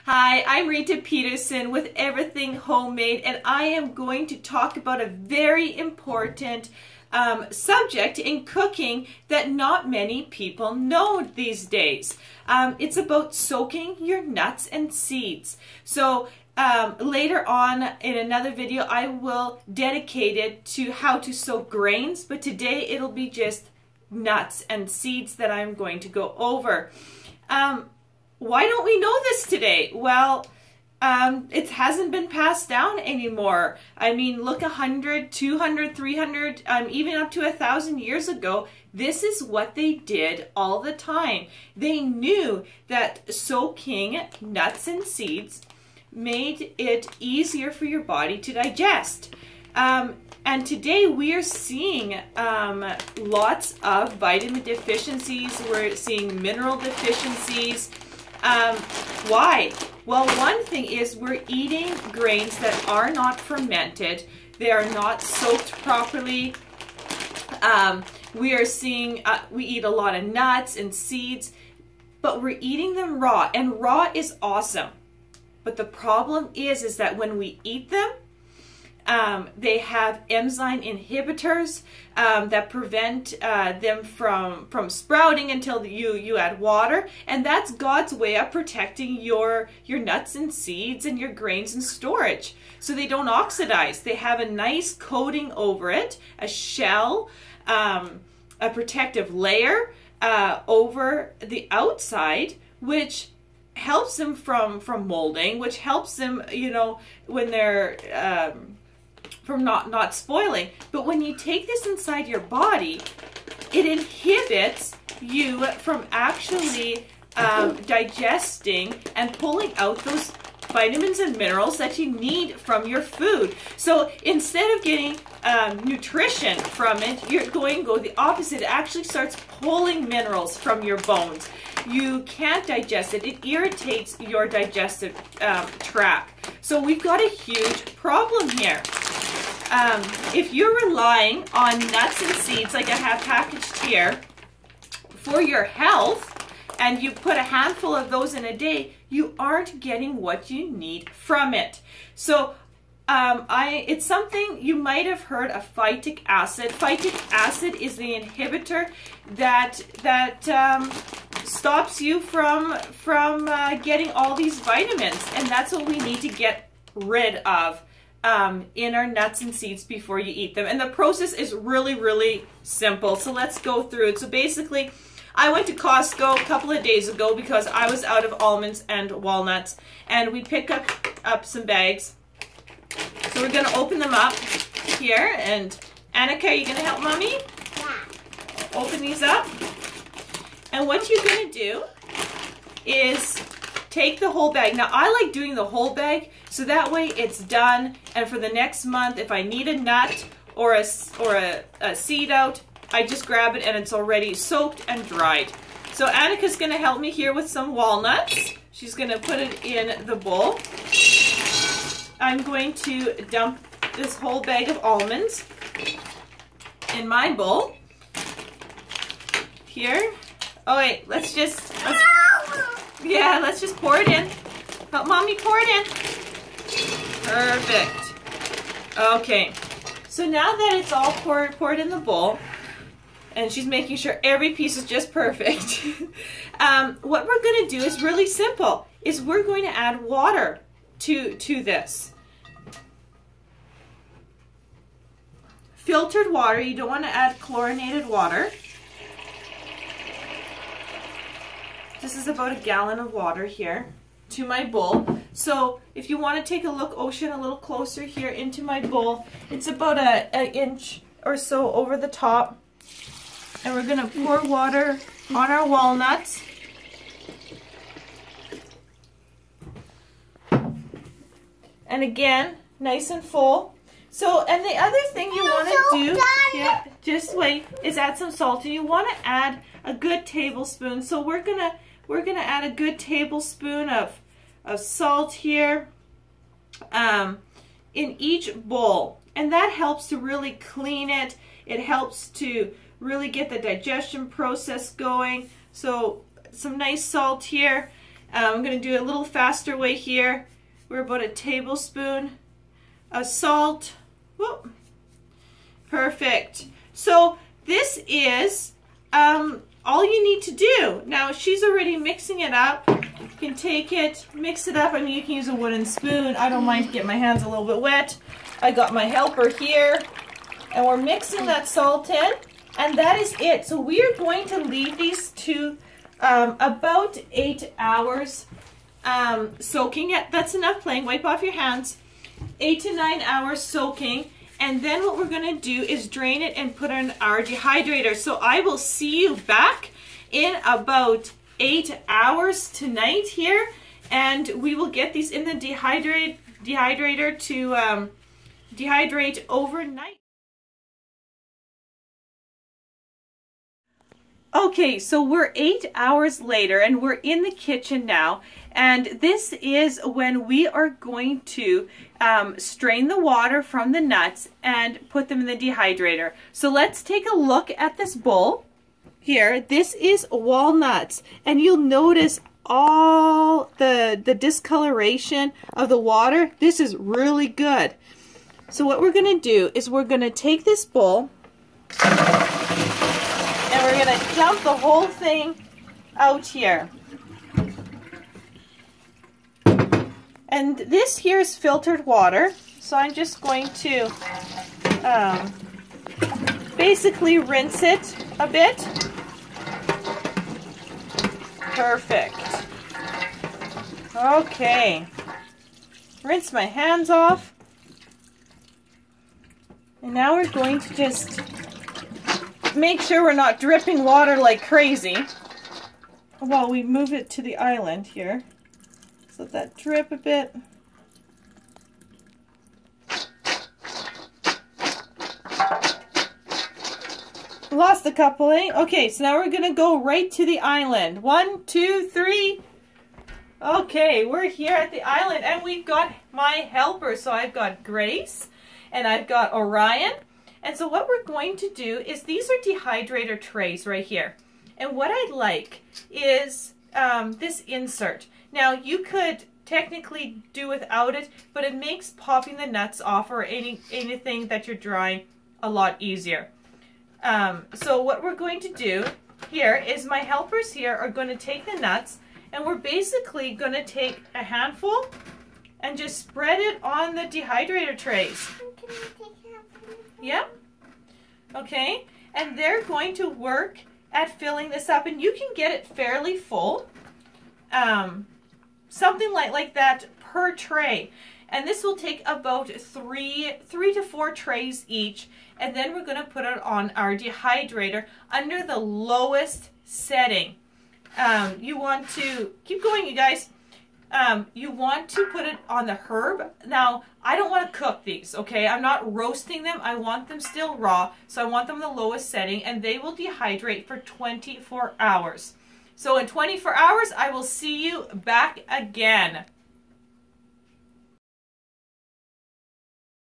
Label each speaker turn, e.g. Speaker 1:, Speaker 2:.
Speaker 1: Hi, I'm Rita Peterson with Everything Homemade, and I am going to talk about a very important subject in cooking that not many people know these days. It's about soaking your nuts and seeds. So later on in another video, I will dedicate it to how to soak grains, but today it'll be just nuts and seeds that I'm going to go over. Why don't we know this today? Well, it hasn't been passed down anymore. I mean, look, 100, 200, 300, even up to 1,000 years ago, this is what they did all the time. They knew that soaking nuts and seeds made it easier for your body to digest. And today we are seeing lots of vitamin deficiencies. We're seeing mineral deficiencies. Why? Well, one thing is we're eating grains that are not fermented. They are not soaked properly. We are seeing, we eat a lot of nuts and seeds, but we're eating them raw, and raw is awesome. But the problem is that when we eat them, they have enzyme inhibitors that prevent them from sprouting until you add water, and that's God's way of protecting your nuts and seeds and your grains in storage so they don't oxidize. They have a nice coating over it, a shell, a protective layer over the outside, which helps them from molding, which helps them, you know, when they're from not spoiling. But when you take this inside your body, it inhibits you from actually digesting and pulling out those vitamins and minerals that you need from your food. So instead of getting nutrition from it, you're going to go the opposite. It actually starts pulling minerals from your bones. You can't digest it. It irritates your digestive tract. So we've got a huge problem here. If you're relying on nuts and seeds like I have packaged here for your health, and you put a handful of those in a day, you aren't getting what you need from it. So it's something you might have heard of, phytic acid. Phytic acid is the inhibitor that stops you from getting all these vitamins, and that's what we need to get rid of in our nuts and seeds before you eat them. And the process is really, really simple. So let's go through it. So basically, I went to Costco a couple of days ago because I was out of almonds and walnuts, and we picked up some bags. So we're going to open them up here. And Annika, are you going to help Mommy? Yeah. Open these up. And what you're going to do is take the whole bag. Now, I like doing the whole bag, so that way it's done. And for the next month, if I need a nut or a seed out, I just grab it and it's already soaked and dried. So Annika's going to help me here with some walnuts. She's going to put it in the bowl. I'm going to dump this whole bag of almonds in my bowl. Here. Oh wait, let's just pour it in. Help Mommy pour it in. Perfect. Okay. So now that it's all poured in the bowl, and she's making sure every piece is just perfect, what we're going to do is really simple. Is we're going to add water to this. Filtered water. You don't want to add chlorinated water. This is about a gallon of water here to my bowl. So if you want to take a look, Ocean, a little closer here into my bowl, it's about an inch or so over the top. And we're going to pour water on our walnuts. And again, nice and full. So, and the other thing you want to do, yeah, just wait, is add some salt. And you want to add a good tablespoon. So we're gonna add a good tablespoon of salt here in each bowl, and that helps to really clean it. It helps to really get the digestion process going. So some nice salt here. I'm going to do a little faster way here. We're about a tablespoon of salt. Whoop. Perfect. So this is all you need to do. Now she's already mixing it up. You can take it, mix it up. I mean, you can use a wooden spoon. I don't mind to get my hands a little bit wet. I got my helper here, and we're mixing that salt in, and that is it. So we are going to leave these to about 8 hours soaking. That's enough playing. Wipe off your hands. 8 to 9 hours soaking, and then what we're going to do is drain it and put it in our dehydrator. So I will see you back in about 8 hours tonight here, and we will get these in the dehydrator to dehydrate overnight. Okay, so we're 8 hours later and we're in the kitchen now, and this is when we are going to strain the water from the nuts and put them in the dehydrator. So let's take a look at this bowl here. This is walnuts, and you'll notice all the discoloration of the water. This is really good. So what we're going to do is we're going to take this bowl and we're going to dump the whole thing out here. And this here is filtered water, so I'm just going to basically rinse it a bit. Perfect. Okay. Rinse my hands off. And now we're going to just make sure we're not dripping water like crazy while we move it to the island here. So let that drip a bit. Lost a couple, eh? Okay, so now we're going to go right to the island. 1, 2, 3. Okay, we're here at the island, and we've got my helper. So I've got Grace, and I've got Orion. And so what we're going to do is, these are dehydrator trays right here. And what I'd like is this insert. Now you could technically do without it, but it makes popping the nuts off or anything that you're drying a lot easier. So what we're going to do here is, my helpers here are going to take the nuts, and we're basically going to take a handful and just spread it on the dehydrator trays. Yep. Okay. And they're going to work at filling this up, and you can get it fairly full. Something like that per tray. And this will take about three to four trays each. And then we're going to put it on our dehydrator under the lowest setting. You want to keep going, you guys. You want to put it on the herb. Now, I don't want to cook these, okay? I'm not roasting them. I want them still raw. So I want them the lowest setting, and they will dehydrate for 24 hours. So in 24 hours, I will see you back again.